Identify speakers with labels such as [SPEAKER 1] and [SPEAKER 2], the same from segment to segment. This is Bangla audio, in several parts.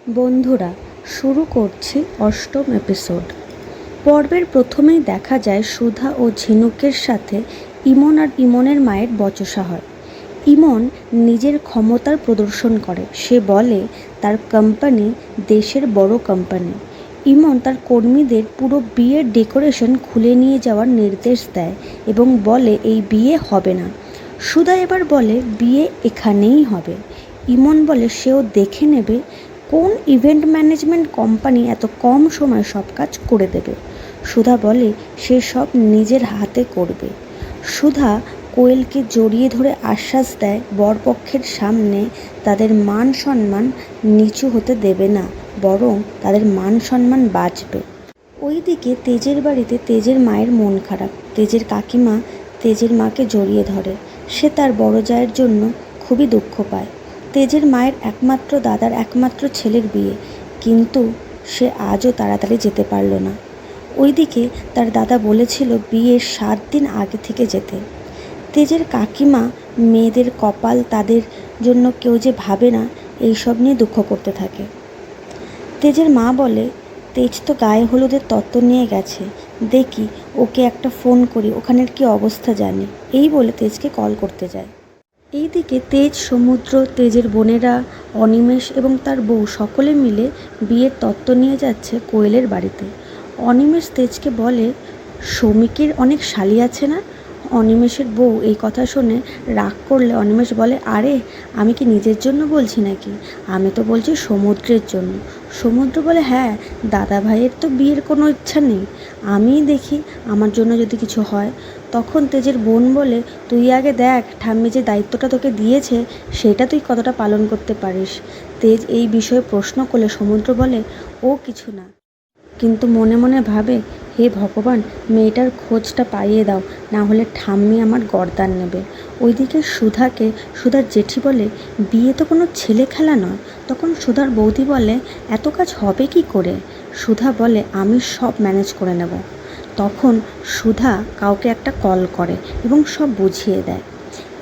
[SPEAKER 1] বন্ধুরা, শুরু করছি অষ্টম এপিসোড। পর্বের প্রথমেই দেখা যায় সুধা ও ঝিনুকের সাথে ইমন আর ইমনের মায়ের বচসা হয়। ইমন নিজের ক্ষমতার প্রদর্শন করে। সে বলে তার কোম্পানি দেশের বড় কোম্পানি। ইমন তার কর্মীদের পুরো বিয়ের ডেকোরেশন খুলে নিয়ে যাওয়ার নির্দেশ দেয় এবং বলে এই বিয়ে হবে না। সুধা এবার বলে বিয়ে এখানেই হবে। ইমন বলে সেও দেখে নেবে কোন ইভেন্ট ম্যানেজমেন্ট কোম্পানি এত কম সময়ে সব কাজ করে দেবে। সুধা বলে সে সব নিজের হাতে করবে। সুধা কোয়েলকে জড়িয়ে ধরে আশ্বাস দেয় বরপক্ষের সামনে তাদের মান সম্মান নিচু হতে দেবে না, বরং তাদের মান সম্মান বাঁচবে। ওইদিকে তেজের বাড়িতে তেজের মায়ের মন খারাপ। তেজের কাকিমা তেজের মাকে জড়িয়ে ধরে। সে তার বড় জায়ের জন্য খুবই দুঃখ পায়। তেজের মায়ের একমাত্র দাদার একমাত্র ছেলের বিয়ে, কিন্তু সে আজও তাড়াতাড়ি যেতে পারল না। ওইদিকে তার দাদা বলেছিল বিয়ের 7 দিন আগে থেকে যেতে। তেজের কাকিমা মেয়েদের কপাল, তাদের জন্য কেউ যে ভাবে না, এইসব নিয়ে দুঃখ করতে থাকে। তেজের মা বলে তেজ তো গায়ে হলুদের তত্ত্ব নিয়ে গেছে, দেখি ওকে একটা ফোন করি, ওখানের কি অবস্থা জানি। এই বলে তেজকে কল করতে যায়। এইদিকে তেজ, সমুদ্র, তেজের বোনেরা, অনিমেষ এবং তার বউ সকলে মিলে বিয়ের তত্ত্ব নিয়ে যাচ্ছে কোয়েলের বাড়িতে। অনিমেষ তেজকে বলে সৌমিকের অনেক শালি আছে না। অনিমেষের বউ এই কথা শুনে রাগ করলে অনিমেষ বলে আরে আমি কি নিজের জন্য বলছি নাকি, আমি তো বলছি সমুদ্রের জন্য। সমুদ্র বলে হ্যাঁ, দাদা ভাইয়ের তো বিয়ের কোনো ইচ্ছা নেই, আমিই দেখি আমার জন্য যদি কিছু হয়। তখন তেজের বোন বলে তুই আগে দেখ ঠাম্মি যে দায়িত্বটা তোকে দিয়েছে সেটা তুই কতটা পালন করতে পারিস। তেজ এই বিষয়ে প্রশ্ন করলে সমুদ্র বলে ও কিছু না, কিন্তু মনে মনে ভাবে হে ভগবান, মেয়েটার খোঁজটা পাইয়ে দাও, না হলে ঠাম্মি আমার গর্দান নেবে। ওইদিকে সুধার জেঠি বলে বিয়ে তো কোনো ছেলে খেলা নয়। তখন সুধার বৌদি বলে এত কাজ হবে কি করে। সুধা বলে আমি সব ম্যানেজ করে নেব। তখন সুধা কাউকে একটা কল করে এবং সব বুঝিয়ে দেয়।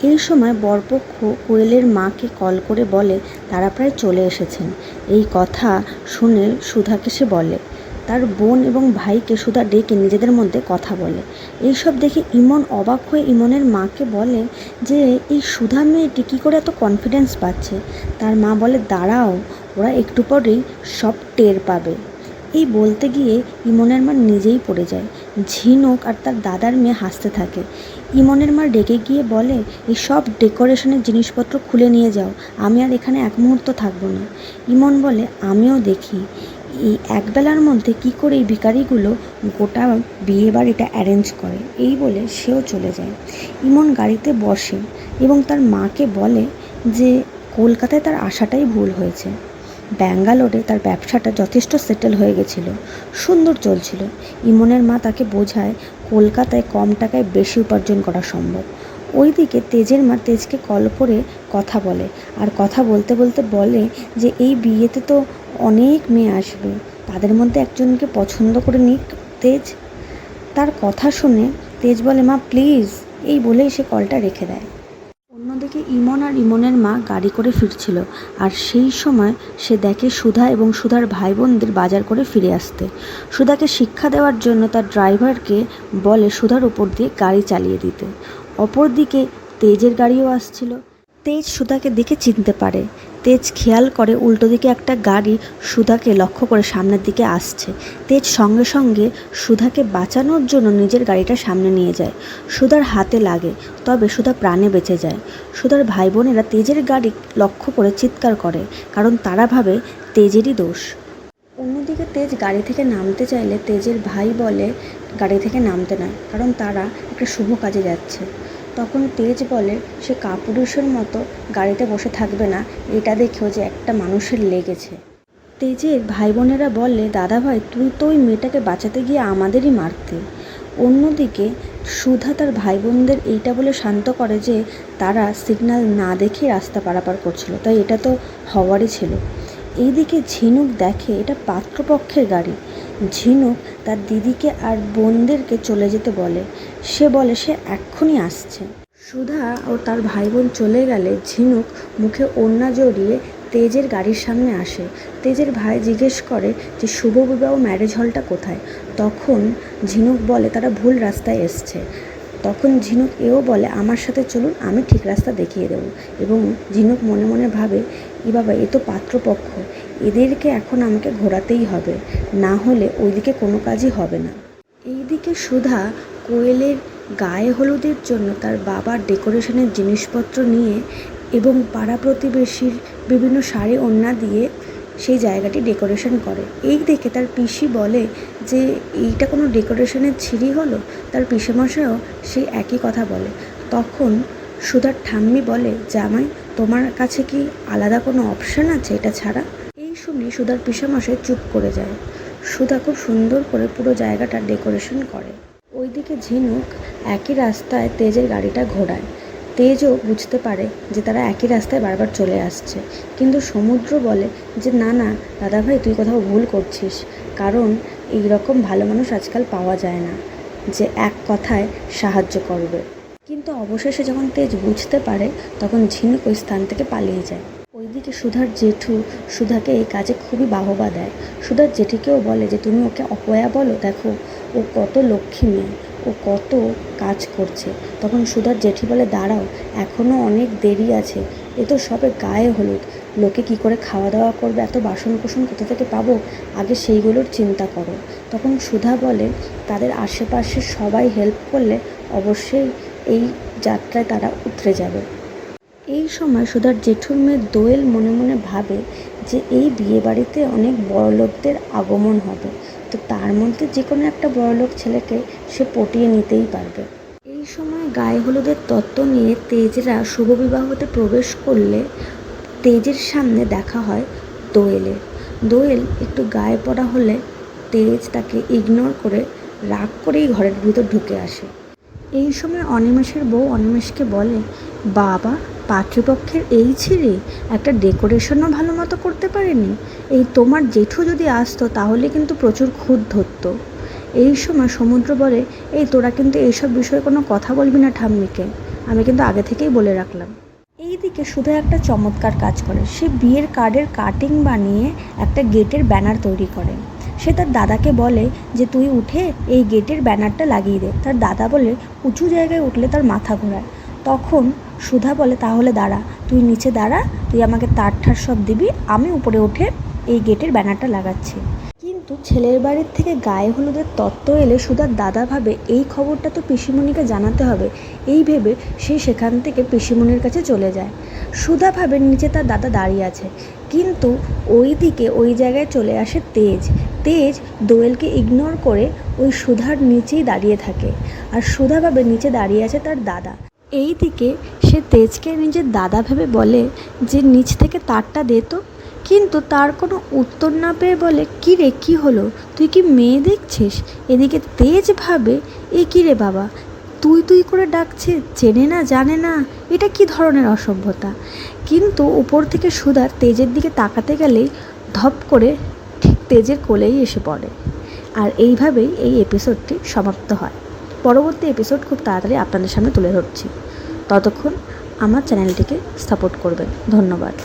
[SPEAKER 1] এই সময় বরপক্ষ কোয়েলের মাকে কল করে বলে তারা প্রায় চলে এসেছেন। এই কথা শুনে সুধাকে সে বলে তার বোন এবং ভাইকে সুধা ডেকে নিজেদের মধ্যে কথা বলে। এইসব দেখে ইমন অবাক হয়ে ইমনের মাকে বলে যে এই সুধা মেয়েটি কী করে এত কনফিডেন্স পাচ্ছে। তার মা বলে দাঁড়াও, ওরা একটু পরেই সব টের পাবে। এই বলতে গিয়ে ইমনের মা নিজেই পড়ে যায়। ঝিনুক আর তার দাদার মেয়ে হাসতে থাকে। ইমনের মা ডেকে গিয়ে বলে এই সব ডেকোরেশনের জিনিসপত্র খুলে নিয়ে যাও, আমি আর এখানে এক মুহূর্ত থাকবো না। ইমন বলে আমিও দেখি এই একবেলার মধ্যে কি করে এই ভিখারিগুলো গোটা বিয়ে বাড়িটা অ্যারেঞ্জ করে। এই বলে সেও চলে যায়। ইমন গাড়িতে বসে এবং তার মাকে বলে যে কলকাতায় তার আসাটাই ভুল হয়েছে। ব্যাঙ্গালোরে তার ব্যবসাটা যথেষ্ট সেটেল হয়ে গেছিল, সুন্দর চলছিল। ইমনের মা তাকে বোঝায় কলকাতায় কম টাকায় বেশি উপার্জন করা সম্ভব। ওইদিকে তেজের মা তেজকে কল করে কথা বলে, আর কথা বলতে বলতে বলে যে এই বিয়েতে তো অনেক মেয়ে আসবে, তাদের মধ্যে একজনকে পছন্দ করে নিক তেজ। তার কথা শুনে তেজ বলে মা প্লিজ, এই বলেই সে কলটা রেখে দেয়। অন্যদিকে ইমন আর ইমনের মা গাড়ি করে ফিরছিল, আর সেই সময় সে দেখে সুধা এবং সুধার ভাই বোনদের বাজার করে ফিরে আসতে। সুধাকে শিক্ষা দেওয়ার জন্য তার ড্রাইভারকে বলে সুধার উপর দিয়ে গাড়ি চালিয়ে দিতে। অপরদিকে তেজের গাড়িও আসছিল। তেজ সুধাকে দেখে চিনতে পারে। তেজ খেয়াল করে উল্টো দিকে একটা গাড়ি সুধাকে লক্ষ্য করে সামনের দিকে আসছে। তেজ সঙ্গে সঙ্গে সুধাকে বাঁচানোর জন্য নিজের গাড়িটা সামনে নিয়ে যায়। সুধার হাতে লাগে, তবে সুধা প্রাণে বেঁচে যায়। সুধার ভাই বোনেরা তেজের গাড়ি লক্ষ্য করে চিৎকার করে, কারণ তারা ভাবে তেজেরই দোষ। অন্যদিকে তেজ গাড়ি থেকে নামতে চাইলে তেজের ভাই বলে গাড়ি থেকে নামতে নয়, কারণ তারা একটা শুভ কাজে যাচ্ছে। তখন তেজ বলে সে কাপুরুষের মতো গাড়িতে বসে থাকবে না, এটা দেখেও যে একটা মানুষের লেগেছে। তেজের ভাই বোনেরা বলে দাদা ভাই তুই তো ওই মেয়েটাকে বাঁচাতে গিয়ে আমাদেরই মারতে। অন্যদিকে সুধা তার ভাই বোনদের এইটা বলে শান্ত করে যে তারা সিগন্যাল না দেখে রাস্তা পারাপার করছিল, তাই এটা তো হওয়ারই ছিল। এইদিকে ঝিনুক দেখে এটা পাত্রপক্ষের গাড়ি। ঝিনুক তার দিদিকে আর বোনদেরকে চলে যেতে বলে। সে বলে সে এক্ষুনি আসছে। সুধা ও তার ভাই বোন চলে গেলে ঝিনুক মুখে ওড়না জড়িয়ে তেজের গাড়ির সামনে আসে। তেজের ভাই জিজ্ঞেস করে যে শুভ বিবাহ ম্যারেজ হলটা কোথায়। তখন ঝিনুক বলে তারা ভুল রাস্তায় এসছে। তখন ঝিনুক এও বলে আমার সাথে চলুন, আমি ঠিক রাস্তা দেখিয়ে দেবো। এবং ঝিনুক মনে মনে ভাবে এ বাবা, এ তো পাত্রপক্ষ, এদেরকে এখন আমাকে ঘোরাতেই হবে, না হলে ওইদিকে কোনো কাজই হবে না। এইদিকে সুধা কোয়েলের গায়ে হলুদের জন্য তার বাবার ডেকোরেশনের জিনিসপত্র নিয়ে এবং পাড়া প্রতিবেশীর বিভিন্ন শাড়ি ওড়না দিয়ে সেই জায়গাটি ডেকোরেশন করে। এই দেখে তার পিসি বলে যে এইটা কোনো ডেকোরেশনের ছিঁড়ি হলো। তার পিসেমশাইও সেই একই কথা বলে। তখন সুধার ঠাম্মি বলে জামাই, তোমার কাছে কি আলাদা কোনো অপশান আছে এটা ছাড়া? এই শুনে সুধার পিসেমশাই চুপ করে যায়। সুধা খুব সুন্দর করে পুরো জায়গাটা ডেকোরেশন করে। ওইদিকে ঝিনুক একই রাস্তায় তেজের গাড়িটা ঘোরায়। তেজও বুঝতে পারে যে তারা একই রাস্তায় বারবার চলে আসছে, কিন্তু সমুদ্র বলে যে না না দাদাভাই, তুই কোথাও ভুল করছিস, কারণ এই রকম ভালো মানুষ আজকাল পাওয়া যায় না যে এক কথায় সাহায্য করবে। কিন্তু অবশেষে যখন তেজ বুঝতে পারে তখন ঝিনুক ওই স্থান থেকে পালিয়ে যায়। ওইদিকে সুধার জেঠু সুধাকে এই কাজে খুবই বাহবা দেয়। সুধার জেঠিকেও বলে যে তুমি ওকে অপয়া বলো, দেখো ও কত লক্ষ্মী মেয়ে, ও কত কাজ করছে। তখন সুধার জেঠি বলে দাঁড়াও, এখনও অনেক দেরি আছে, এ তো সবে গায়ে হলুদ, লোকে কি করে খাওয়া দাওয়া করবে, এত বাসন কোসন কোথা থেকে পাবো, আগে সেইগুলোর চিন্তা করো। তখন সুধা বলে তাদের আশেপাশে সবাই হেল্প করলে অবশ্যই এই যাত্রায় তারা উতরে যাবে। এই সময় সুধার জেঠুর মেয়ে দোয়েল মনে মনে ভাবে যে এই বিয়েবাড়িতে অনেক বড়লোকদের আগমন হবে, তো তার মধ্যে যে কোনো একটা বড়লোক ছেলেকে সে পটিয়ে নিতেই পারবে। এই সময় গায়ে হলুদের তত্ত্ব নিয়ে তেজরা শুভবিবাহতে প্রবেশ করলে তেজের সামনে দেখা হয় দোয়েলের। দোয়েল একটু গায়ে পড়া হলে তেজ তাকে ইগনোর করে রাগ করেই ঘরের ভিতর ঢুকে আসে। এই সময় অনিমেষের বউ অনিমেষকে বলে বাবা, পাত্রপক্ষের এই ছেলে একটা ডেকোরেশনও ভালো মতো করতে পারেনি, এই তোমার জেঠু যদি আসতো তাহলে কিন্তু প্রচুর খুঁত ধরতো। এই সময় সমুদ্র বলে এই তোরা কিন্তু এইসব বিষয়ে কোনো কথা বলবি না ঠাম্মিকে, আমি কিন্তু আগে থেকেই বলে রাখলাম। এইদিকে সুধা একটা চমৎকার কাজ করে, সে বিয়ের কার্ডের কাটিং বানিয়ে একটা গেটের ব্যানার তৈরি করে। সে তার দাদাকে বলে যে তুই উঠে এই গেটের ব্যানারটা লাগিয়ে দে। তার দাদা বলে উঁচু জায়গায় উঠলে তার মাথা ঘোরায়। তখন সুধা বলে তাহলে দাঁড়া, তুই নিচে দাঁড়া, তুই আমাকে তার ঠার সব দিবি, আমি উপরে উঠে এই গেটের ব্যানারটা লাগাচ্ছি। কিন্তু ছেলের বাড়ির থেকে গায়ে হলুদের তত্ত্ব এলে সুধার দাদা ভাবে এই খবরটা তো পিসিমণিকে জানাতে হবে। এই ভেবে সে সেখান থেকে পিসিমণির কাছে চলে যায়। সুধা ভাবে নিচে তার দাদা দাঁড়িয়ে আছে, কিন্তু ওই দিকে ওই জায়গায় চলে আসে তেজ। তেজ দোয়েলকে ইগনোর করে ওই সুধার নিচেই দাঁড়িয়ে থাকে, আর সুধা ভাবে নিচে দাঁড়িয়ে আছে তার দাদা। এই দিকে সে তেজকে নিজের দাদা ভেবে বলে যে নিচ থেকে তারটা দে তো, কিন্তু তার কোনো উত্তর না পেয়ে বলে কী রে, কী হলো, তুই কি মেয়ে দেখছিস? এদিকে তেজ ভাবে এ কী রে বাবা, তুই তুই করে ডাকছে, চেনে না জানে না, এটা কি ধরনের অসভ্যতা। কিন্তু উপর থেকে সুধার তেজের দিকে তাকাতে গেলেই ধপ করে ঠিক তেজের কোলেই এসে পড়ে। আর এইভাবেই এই এপিসোডটি সমাপ্ত হয়। পরবর্তী এপিসোড খুব তাড়াতাড়ি আপনাদের সামনে তুলে ধরছি। ততক্ষণ আমার চ্যানেলটিকে সাপোর্ট করবেন। ধন্যবাদ।